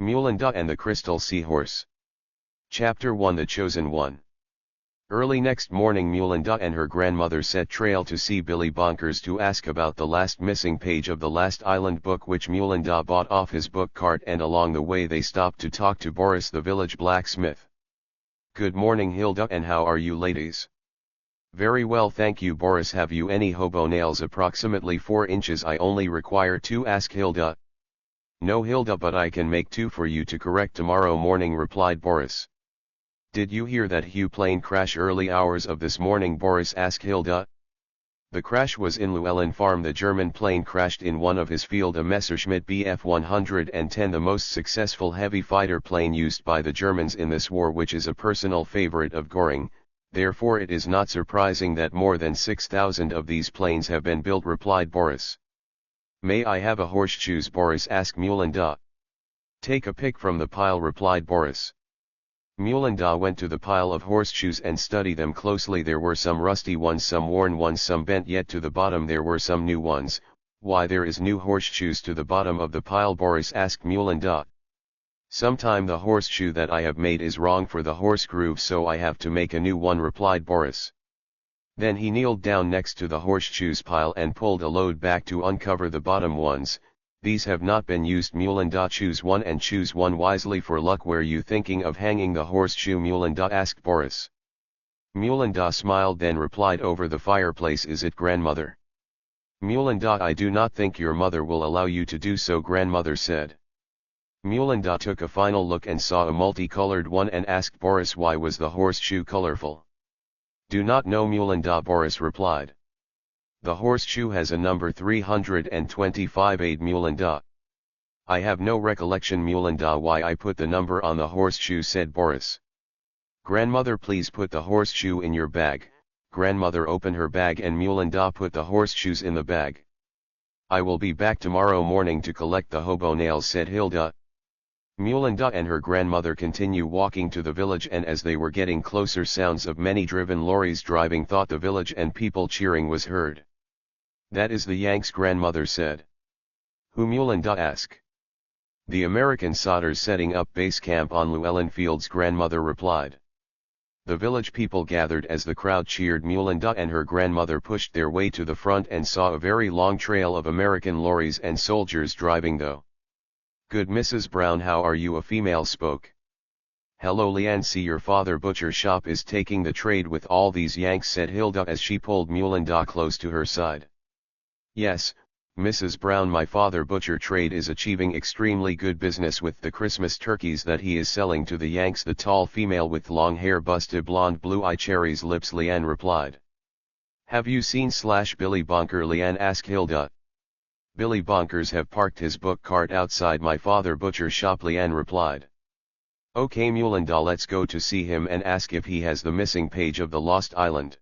Mulinda and the Crystal Seahorse. Chapter 1 The Chosen One. Early next morning Mulinda and her grandmother set trail to see Billy Bonkers to ask about the last missing page of the Last Island book which Mulinda bought off his book cart, and along the way they stopped to talk to Boris the village blacksmith. "Good morning Hilda, and how are you ladies?" "Very well thank you Boris. Have you any hobo nails?" "Approximately 4 inches. I only require 2. Ask Hilda. "No Hilda, but I can make 2 for you to correct tomorrow morning," replied Boris. "Did you hear that huge plane crash early hours of this morning?" Boris asked Hilda. "The crash was in Llewellyn Farm. The German plane crashed in one of his field, a Messerschmitt Bf 110, the most successful heavy fighter plane used by the Germans in this war, which is a personal favorite of Göring. Therefore it is not surprising that more than 6,000 of these planes have been built," replied Boris. "May I have a horseshoes?" Boris asked Mulinda. "Take a pick from the pile," replied Boris. Mulinda went to the pile of horseshoes and studied them closely. There were some rusty ones, some worn ones, some bent, yet to the bottom there were some new ones. "Why there is new horseshoes to the bottom of the pile?" Boris asked Mulinda. "Sometime the horseshoe that I have made is wrong for the horse groove, so I have to make a new one," replied Boris. Then he kneeled down next to the horseshoes pile and pulled a load back to uncover the bottom ones. "These have not been used." Mulinda. "Choose one and choose one wisely for luck." "Were you thinking of hanging the horseshoe?" Mulinda asked Boris. Mulinda smiled, then replied, "Over the fireplace." "Is it, grandmother?" Mulinda. "I do not think your mother will allow you to do so," grandmother said. Mulinda took a final look and saw a multicolored one and asked Boris, "Why was the horseshoe colorful?" "Do not know, Mulinda," Boris replied. "The horseshoe has a number 325. Aid Mulinda." "I have no recollection, Mulinda, why I put the number on the horseshoe," said Boris. "Grandmother, please put the horseshoe in your bag." Grandmother opened her bag and Mulinda put the horseshoes in the bag. "I will be back tomorrow morning to collect the hobo nails," said Hilda. Mulinda and her grandmother continue walking to the village, and as they were getting closer, sounds of many driven lorries driving thought the village and people cheering was heard. "That is the Yanks," grandmother said. "Who?" Mulinda asked. "The American solders setting up base camp on Llewellyn Fields," grandmother replied. The village people gathered as the crowd cheered. Mulinda and her grandmother pushed their way to the front and saw a very long trail of American lorries and soldiers driving though. "Good Mrs. Brown, how are you?" a female spoke. "Hello Leanne, see your father butcher shop is taking the trade with all these Yanks," said Hilda as she pulled Mulinda close to her side. "Yes, Mrs. Brown, my father butcher trade is achieving extremely good business with the Christmas turkeys that he is selling to the Yanks," the tall female with long hair, busted blonde, blue-eye, cherries lips, Leanne replied. "Have you seen Billy Bonker?" Leanne asked Hilda. "Billy Bonkers have parked his book cart outside my father butcher shop," Leanne replied. "Okay Mulinda, let's go to see him and ask if he has the missing page of the Lost Island."